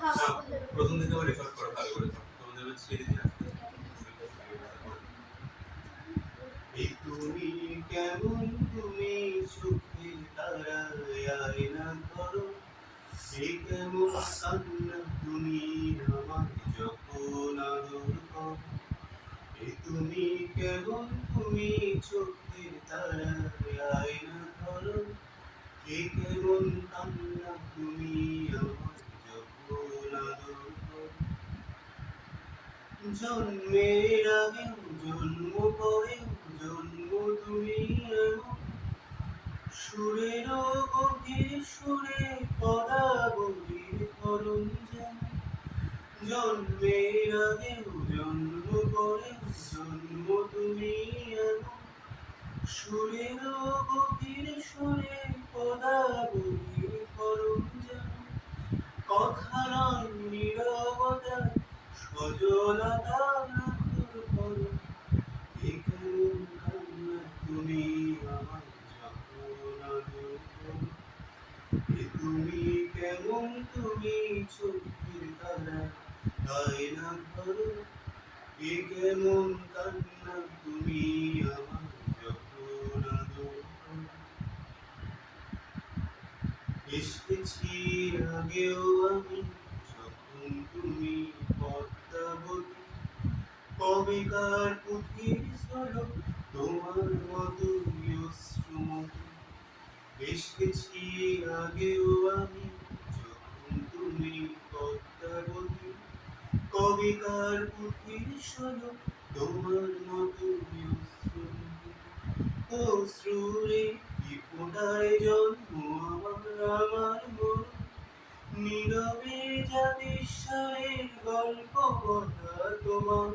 প্রথম থেকে আবার রেকর্ড করা ভালো করে তোমাদের ছেড়ে দিন আস্তে এই তুমি কেমন তুমি চোখের তারায় আয়না করো এই কেমন কান্না তুমি আমার যখন আদর করো এই তুমি কেমন তুমি চোখের তারায় আয়না করো এই কেমন কান্না তুমি আমার যখন আদর করো জন্মের আগে জন্ম পরে জন্ম তুমি এমন সুরের গভীর সুরে পদাবলীর ধরন যেন জন্মের আগে জন্ম পরে জন্ম তুমি এমন সুরের গভীর সুরে পদাবলীর ধরন যেন কথা নয় নীরবতা সজলতা রাখুর করো এই কেমন কান্না তুমি আমার যখন আদর করো এই তুমি কেমন তুমি চোখের তারা আয়না করো এই কেমন কান্না তুমি আমার যখন আদর করো এসেছি আগেও আমি যখন তুমি পদ্মাবতী কবিকার পুঁথির ঝলক তোমার মতো অশ্রুমতি এসেছি আগেও আমি যখন তুমি পদ্মাবতী কবিকার পুঁথির ঝলক তোমার মতো অশ্রুমতি অশ্রুরে কি ফোঁটায় জন্ম আমার মন নীরবে জাতিস্বরের গল্প বলা তোমার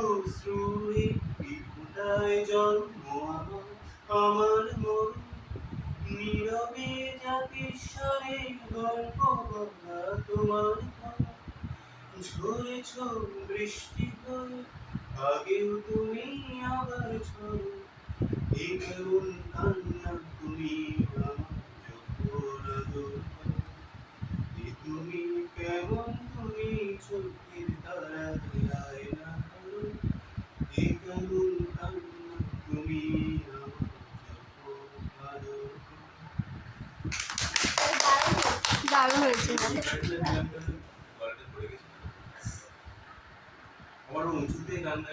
অশ্রুরে কি ফোঁটায় জন্ম আমার মন নীরবে জাতিস্বরের গল্প বলা তোমার ঝরেছ বৃষ্টি হয়ে আগেও তুমি আবার ঝরো এই কেমন কান্না তুমি আমার যখন আদর করো এই তুমি কেমন তুমি চোখের তারায় আয়না করো এই কেমন কান্না তুমি আমার যখন আদর করো দারুণ হয়েছে।